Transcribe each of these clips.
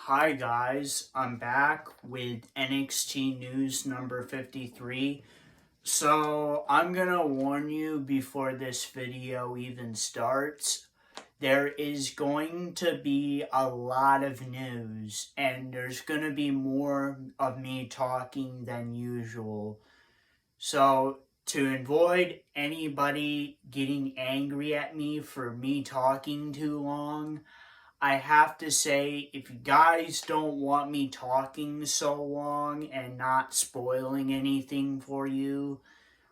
Hi guys, I'm back with NXT news number 53. So I'm gonna warn you before this video even starts. There is going to be a lot of news and there's gonna be more of me talking than usual. So to avoid anybody getting angry at me for me talking too long, I have to say, if you guys don't want me talking so long and not spoiling anything for you,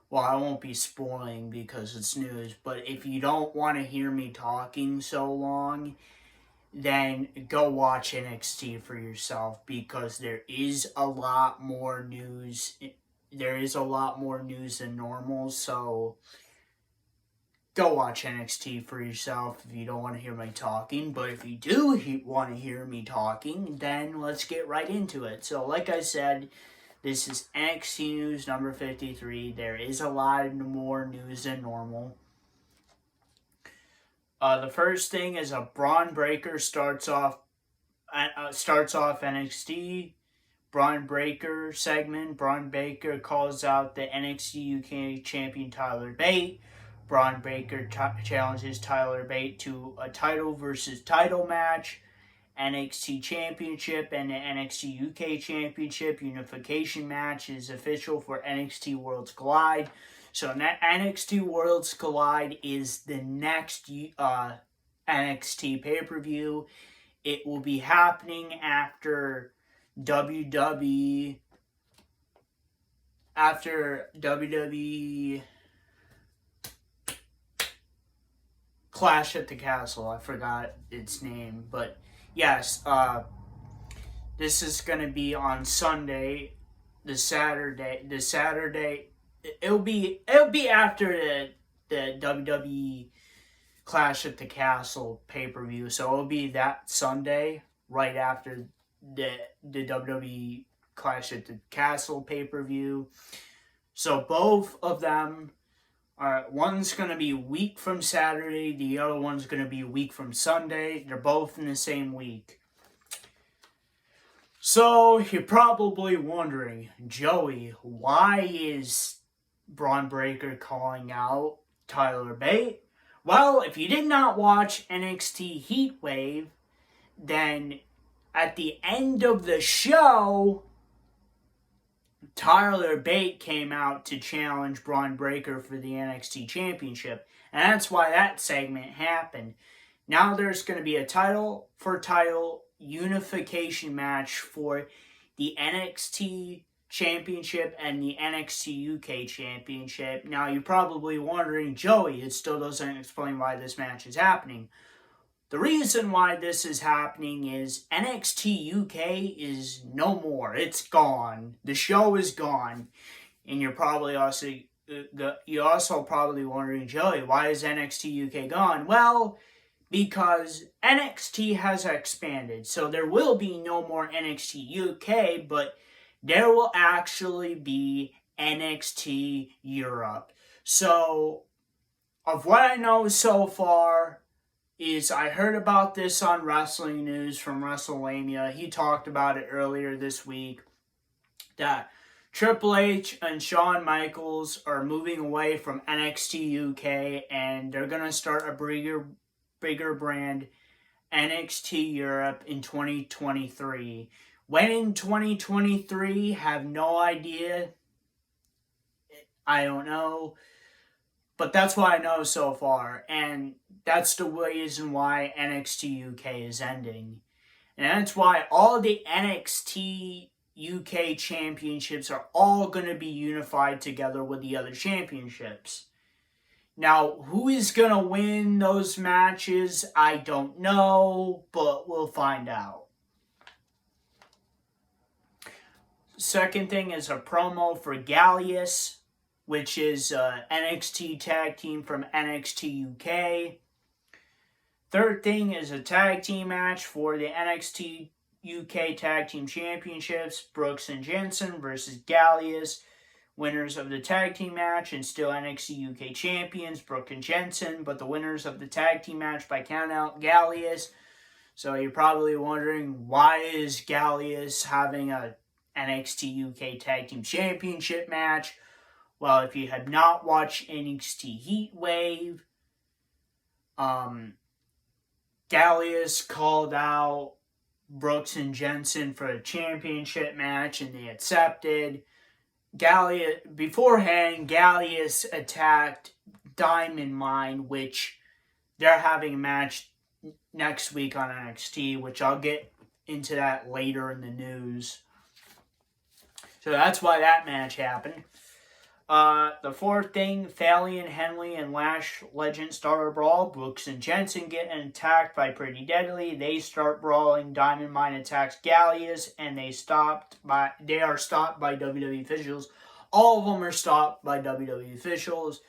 well, I won't be spoiling because it's news, but if you don't want to hear me talking so long, then go watch NXT for yourself because there is a lot more news. There is a lot more news than normal, so go watch NXT for yourself if you don't want to hear me talking. But if you do want to hear me talking, then let's get right into it. So like I said, this is NXT news number 53. There is a lot more news than normal. The first thing is a Braun Breaker starts off NXT. Braun Breaker segment. Braun Breaker calls out the NXT UK champion Tyler Bate. Braun Breaker challenges Tyler Bate to a title versus title match, NXT Championship, and the NXT UK Championship unification match is official for NXT Worlds Collide. So NXT Worlds Collide is the next NXT pay-per-view. It will be happening after WWE Clash at the Castle. I forgot its name, but yes, this is gonna be on Sunday, the Saturday. It'll be after the WWE Clash at the Castle pay-per-view, so it'll be that Sunday right after the WWE Clash at the Castle pay-per-view. So both of them. One's going to be a week from Saturday. The other one's going to be a week from Sunday. They're both in the same week. So, you're probably wondering, Joey, why is Braun Breaker calling out Tyler Bate? Well, if you did not watch NXT Heatwave, then at the end of the show, Tyler Bate came out to challenge Braun Breaker for the NXT Championship. And that's why that segment happened. Now there's going to be a title for title unification match for the NXT Championship and the NXT UK Championship. Now you're probably wondering, Joey, it still doesn't explain why this match is happening. The reason why this is happening is NXT UK is no more. It's gone. The show is gone. And you're probably also probably wondering, Joey, why is NXT UK gone? Well, because NXT has expanded. So there will be no more NXT UK, but there will actually be NXT Europe. So, of what I know so far, is I heard about this on Wrestling News from WrestleMania. He talked about it earlier this week, that Triple H and Shawn Michaels are moving away from NXT UK and they're going to start a bigger brand, NXT Europe, in 2023. When in 2023, have no idea. I don't know. But that's what I know so far. And that's the reason why NXT UK is ending. And that's why all the NXT UK championships are all going to be unified together with the other championships. Now, who is going to win those matches, I don't know, but we'll find out. Second thing is a promo for Gallius, which is NXT tag team from NXT UK. Third thing is a tag team match for the NXT UK Tag Team Championships. Brooks and Jensen versus Gallius. Winners of the tag team match and still NXT UK champions, Brooks and Jensen. But the winners of the tag team match by countout, Gallius. So you're probably wondering, why is Gallius having a NXT UK Tag Team Championship match? Well, if you have not watched NXT Heatwave, Gallius called out Brooks and Jensen for a championship match, and they accepted. Beforehand, Gallius attacked Diamond Mine, which they're having a match next week on NXT, which I'll get into that later in the news. So that's why that match happened. The fourth thing, Fallon, Henley, and Lash Legend start a brawl. Brooks and Jensen get attacked by Pretty Deadly. They start brawling. Diamond Mine attacks Gallius, and they are stopped by WWE officials. All of them are stopped by WWE officials.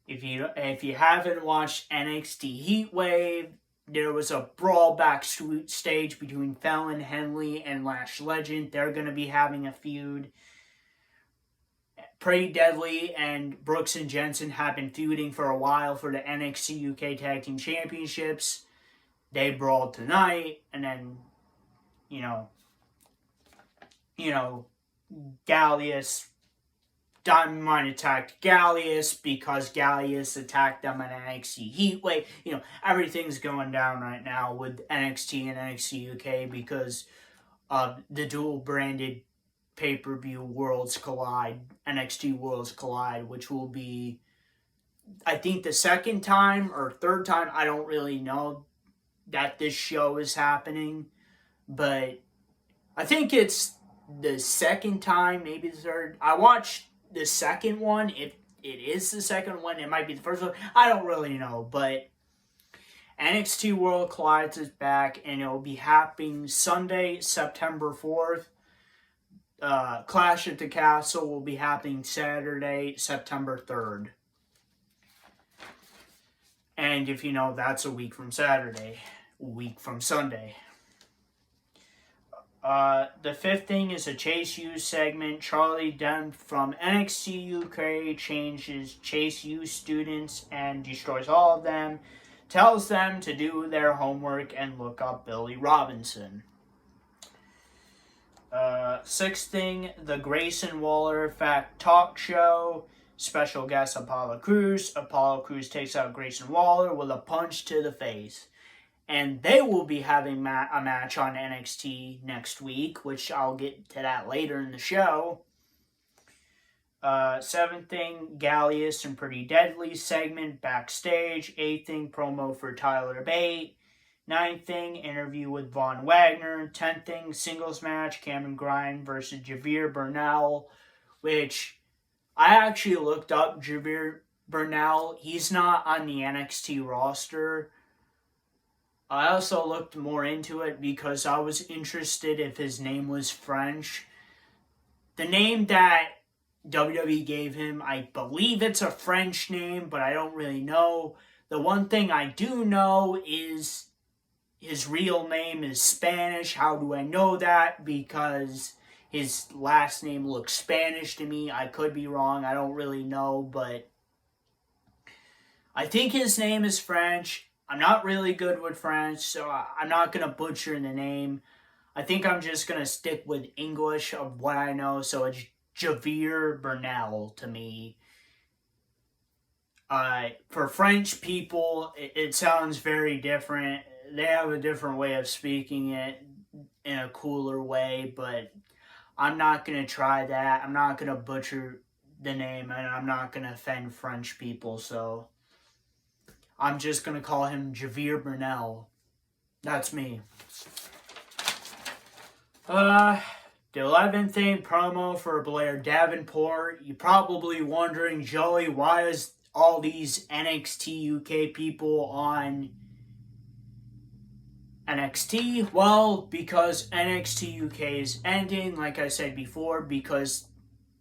If you haven't watched NXT Heatwave, there was a brawl backstage between Fallon, Henley, and Lash Legend. They're going to be having a feud. Pretty Deadly and Brooks and Jensen have been feuding for a while for the NXT UK Tag Team Championships. They brawled tonight, and then, Gallius, Diamond Mine attacked Gallius because Gallius attacked them in NXT Heatwave. Everything's going down right now with NXT and NXT UK because of the dual branded pay-per-view Worlds Collide, NXT Worlds Collide, which will be, I think, the second time or third time, I don't really know, that this show is happening, but I think it's the second time, maybe the third. I watched the second one. If it is the second one, it might be the first one. I don't really know, but NXT World Collides is back, and it will be happening Sunday, September 4th. Clash at the Castle will be happening Saturday, September 3rd. And if you know, that's a week from Saturday, a week from Sunday. The fifth thing is a Chase U segment. Charlie Dunn from NXT UK changes Chase U students and destroys all of them. Tells them to do their homework and look up Billy Robinson. Sixth thing, the Grayson Waller Fact Talk Show. Special guest Apollo Crews. Apollo Crews takes out Grayson Waller with a punch to the face. And they will be having a match on NXT next week, which I'll get to that later in the show. Seventh thing, Gallius and Pretty Deadly segment backstage. Eighth thing, promo for Tyler Bate. Ninth thing, interview with Von Wagner. 10th thing, singles match, Cameron Grimes versus Javier Bernal, which I actually looked up Javier Bernal. He's not on the NXT roster. I also looked more into it because I was interested if his name was French. The name that WWE gave him, I believe it's a French name, but I don't really know. The one thing I do know is his real name is Spanish. How do I know that? Because his last name looks Spanish to me. I could be wrong. I don't really know, but I think his name is French. I'm not really good with French, so I'm not going to butcher the name. I think I'm just going to stick with English of what I know, so it's Javier Bernal to me. For French people, it sounds very different. They have a different way of speaking it in a cooler way, but I'm not going to try that. I'm not going to butcher the name, and I'm not going to offend French people, so I'm just going to call him Javier Bernal. That's me. The 11th thing, promo for Blair Davenport. You're probably wondering, Joey, why is all these NXT UK people on NXT? Well, because NXT UK is ending, like I said before, because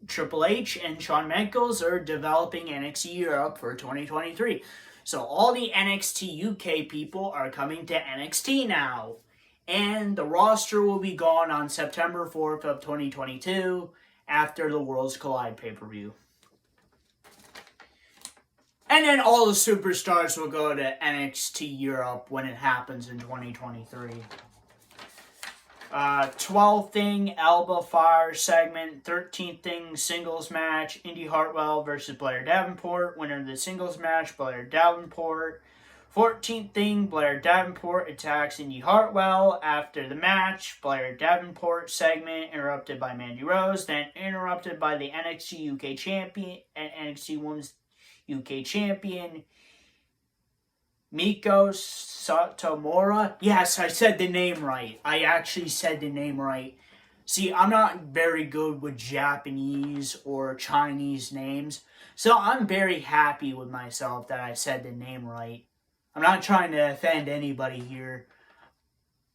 Triple H and Shawn Michaels are developing NXT Europe for 2023. So all the NXT UK people are coming to NXT now. And the roster will be gone on September 4th of 2022 after the Worlds Collide pay-per-view. And then all the superstars will go to NXT Europe when it happens in 2023. 12th thing, Alba Fire segment. 13th thing, singles match. Indy Hartwell versus Blair Davenport. Winner of the singles match, Blair Davenport. 14th thing, Blair Davenport attacks Indy Hartwell. After the match, Blair Davenport segment interrupted by Mandy Rose, then interrupted by the NXT UK champion and NXT Women's UK champion Miko Satomura. Yes, I said the name right. I actually said the name right. See, I'm not very good with Japanese or Chinese names, so I'm very happy with myself that I said the name right. I'm not trying to offend anybody here,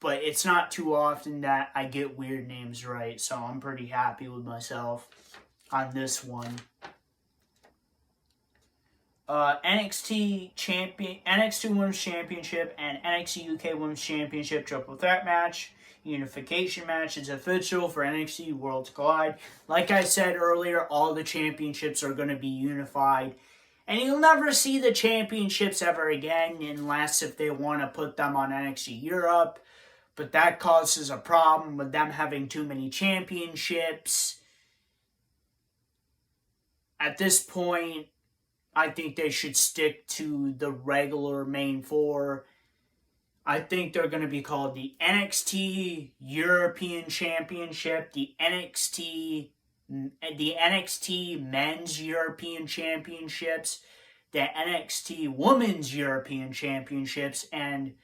but it's not too often that I get weird names right, so I'm pretty happy with myself on this one. NXT Women's Championship and NXT UK Women's Championship triple threat match. Unification match is official for NXT Worlds Collide. Like I said earlier, all the championships are going to be unified. And you'll never see the championships ever again unless if they want to put them on NXT Europe. But that causes a problem with them having too many championships. At this point, I think they should stick to the regular main four. I think they're going to be called the NXT European Championship, the NXT Men's European Championships, the NXT Women's European Championships, and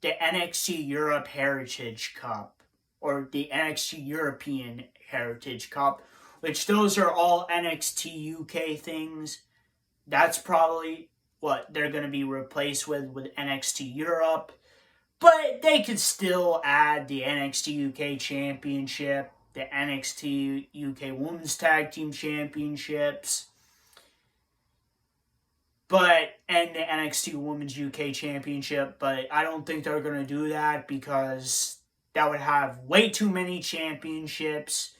the NXT Europe Heritage Cup, or the NXT European Heritage Cup, which those are all NXT UK things. That's probably what they're going to be replaced with NXT Europe. But they could still add the NXT UK Championship, the NXT UK Women's Tag Team Championships, and the NXT Women's UK Championship. But I don't think they're going to do that because that would have way too many championships.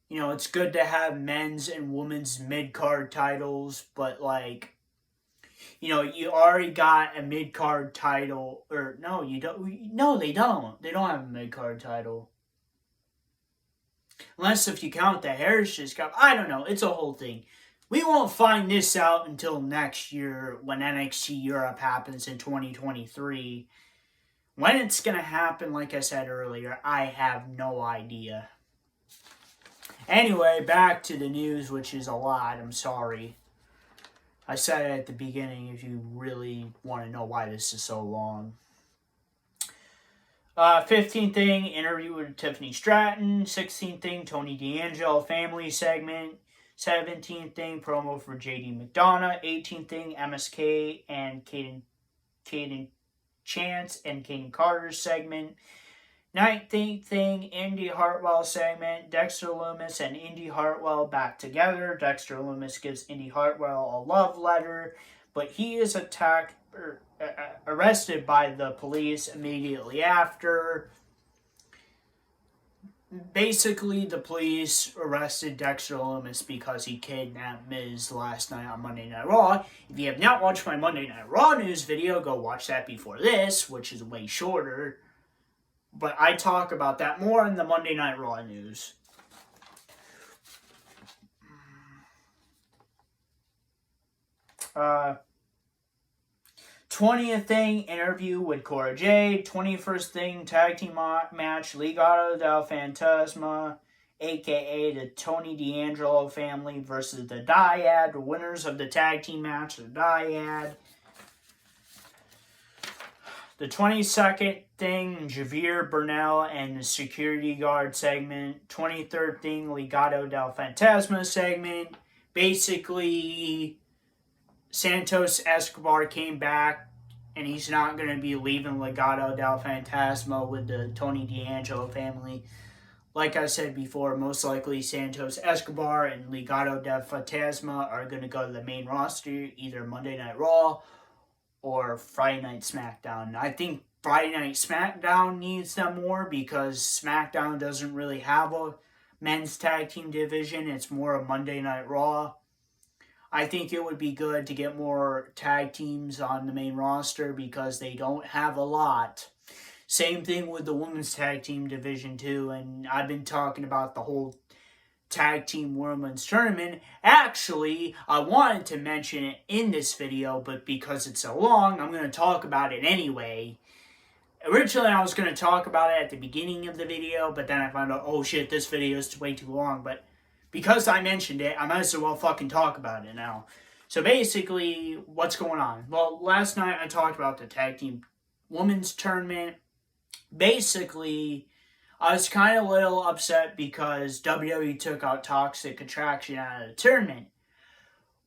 You know, it's good to have men's and women's mid-card titles, but, like, you know, you already got a mid-card title. Or, no, you don't. No, they don't. They don't have a mid-card title. Unless if you count the Heritage Cup. I don't know. It's a whole thing. We won't find this out until next year when NXT Europe happens in 2023. When it's going to happen, like I said earlier, I have no idea. Anyway, back to the news, which is a lot. I'm sorry. I said it at the beginning if you really want to know why this is so long. 15th thing, interview with Tiffany Stratton. 16th thing, Tony D'Angelo family segment. 17th thing, promo for JD McDonough. 18th thing, MSK and Caden Chance and Caden Carter's segment. 19th thing, Indy Hartwell segment. Dexter Lumis and Indy Hartwell back together. Dexter Lumis gives Indy Hartwell a love letter, but he is arrested by the police immediately after. Basically, the police arrested Dexter Lumis because he kidnapped Miz last night on Monday Night Raw. If you have not watched my Monday Night Raw news video, go watch that before this, which is way shorter. But I talk about that more in the Monday Night Raw news. Uh, 20th thing, interview with Cora Jade. 21st thing, tag team match, Legado del Fantasma, a.k.a. the Tony D'Angelo family versus the Dyad. The winners of the tag team match, the Dyad. The 22nd thing, Javier Bernal and the security guard segment. 23rd thing, Legado del Fantasma segment. Basically, Santos Escobar came back, and he's not going to be leaving Legado del Fantasma with the Tony D'Angelo family. Like I said before, most likely Santos Escobar and Legado del Fantasma are going to go to the main roster, either Monday Night Raw or Friday Night SmackDown. I think Friday Night SmackDown needs them more because SmackDown doesn't really have a men's tag team division. It's more a Monday Night Raw. I think it would be good to get more tag teams on the main roster because they don't have a lot. Same thing with the women's tag team division too, and I've been talking about the whole tag team women's tournament. Actually, I wanted to mention it in this video, but because it's so long, I'm going to talk about it anyway. Originally, I was going to talk about it at the beginning of the video, but then I found out, oh shit, this video is way too long, but because I mentioned it, I might as well fucking talk about it now. So basically, what's going on? Well, last night I talked about the tag team women's tournament. Basically, I was kind of a little upset because WWE took out Toxic Attraction out of the tournament.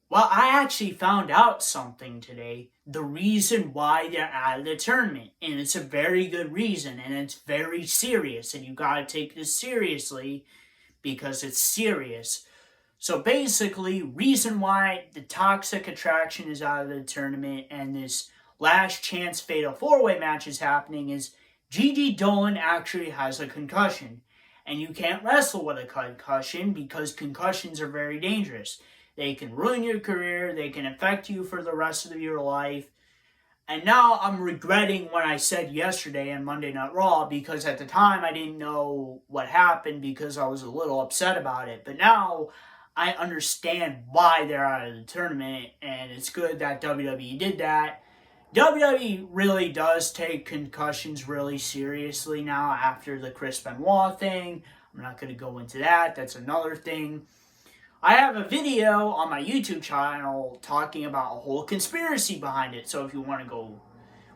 Well, I actually found out something today. The reason why they're out of the tournament. And it's a very good reason. And it's very serious. And you gotta take this seriously because it's serious. So basically, reason why the Toxic Attraction is out of the tournament and this last chance fatal 4-way match is happening is Gigi Dolan actually has a concussion. And you can't wrestle with a concussion because concussions are very dangerous. They can ruin your career. They can affect you for the rest of your life. And now I'm regretting what I said yesterday on Monday Night Raw because at the time I didn't know what happened because I was a little upset about it. But now I understand why they're out of the tournament, and it's good that WWE did that. WWE really does take concussions really seriously now after the Chris Benoit thing. I'm not going to go into that. That's another thing. I have a video on my YouTube channel talking about a whole conspiracy behind it. So if you want to go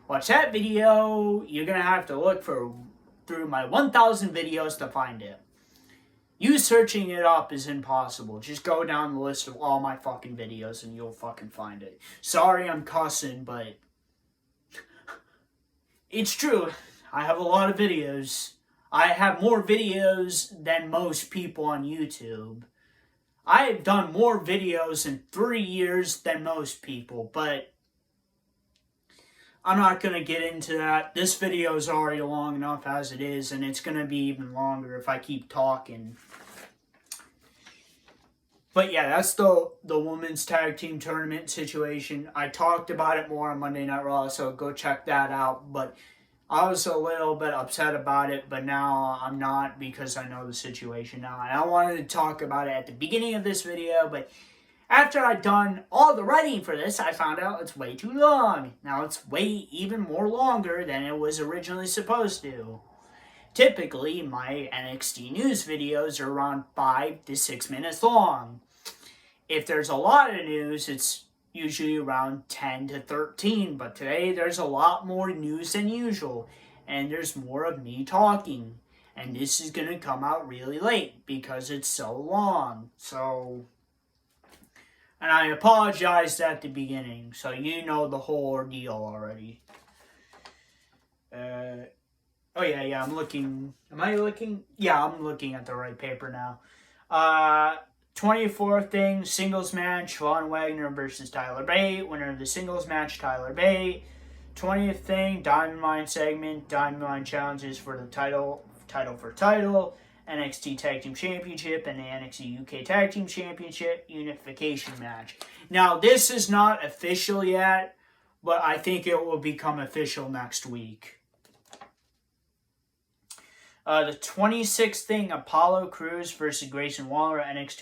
watch that video, you're going to have to look through my 1,000 videos to find it. You searching it up is impossible. Just go down the list of all my fucking videos and you'll fucking find it. Sorry I'm cussing, but it's true. I have a lot of videos. I have more videos than most people on YouTube. I have done more videos in 3 years than most people, but I'm not going to get into that. This video is already long enough as it is, and it's going to be even longer if I keep talking. But yeah, that's the women's tag team tournament situation. I talked about it more on Monday Night Raw, so go check that out. But I was a little bit upset about it, but now I'm not because I know the situation now. And I wanted to talk about it at the beginning of this video, but after I'd done all the writing for this, I found out it's way too long. Now it's way even more longer than it was originally supposed to. Typically, my NXT news videos are around 5 to 6 minutes long. If there's a lot of news, it's usually around 10 to 13, but today there's a lot more news than usual, and there's more of me talking, and this is going to come out really late because it's so long, and I apologized at the beginning, so you know the whole ordeal already. Oh yeah, I'm looking, am I looking? Yeah, I'm looking at the right paper now. 24th thing, singles match, Von Wagner versus Tyler Bate. Winner of the singles match, Tyler Bate. 20th thing, Diamond Mine segment. Diamond Mine challenges for the title for title. NXT Tag Team Championship and the NXT UK Tag Team Championship unification match. Now, this is not official yet, but I think it will become official next week. The 26th thing, Apollo Crews versus Grayson Waller next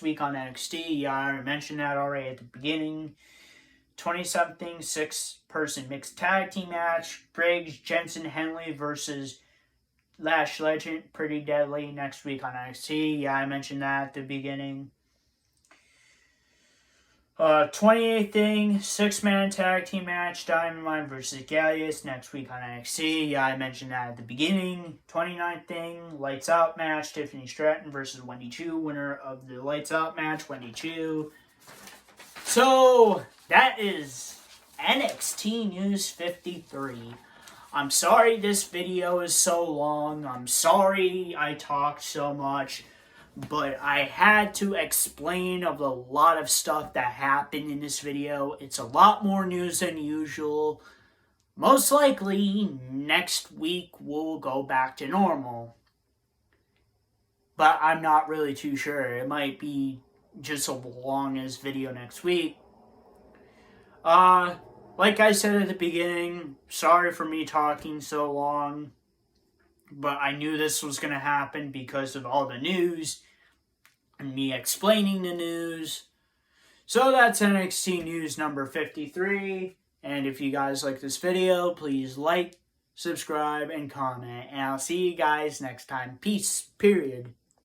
week on NXT. Yeah, I already mentioned that already at the beginning. 27th thing, 6-person mixed tag team match. Briggs, Jensen, Henley versus Lash Legend, Pretty Deadly next week on NXT. Yeah, I mentioned that at the beginning. 28th thing, 6-man tag team match, Diamond Mine versus Gallius next week on NXT. Yeah, I mentioned that at the beginning. 29th thing, Lights Out match, Tiffany Stratton versus Wendy Chu. Winner of the Lights Out match, Wendy Chu. So, that is NXT News 53. I'm sorry this video is so long. I'm sorry I talked so much. But I had to explain of a lot of stuff that happened in this video. It's a lot more news than usual. Most likely, next week we'll go back to normal. But I'm not really too sure. It might be just a longest video next week. Like I said at the beginning, sorry for me talking so long, but I knew this was going to happen because of all the news and me explaining the news. So that's NXT news number 53. And if you guys like this video, please like, subscribe, and comment. And I'll see you guys next time. Peace. Period.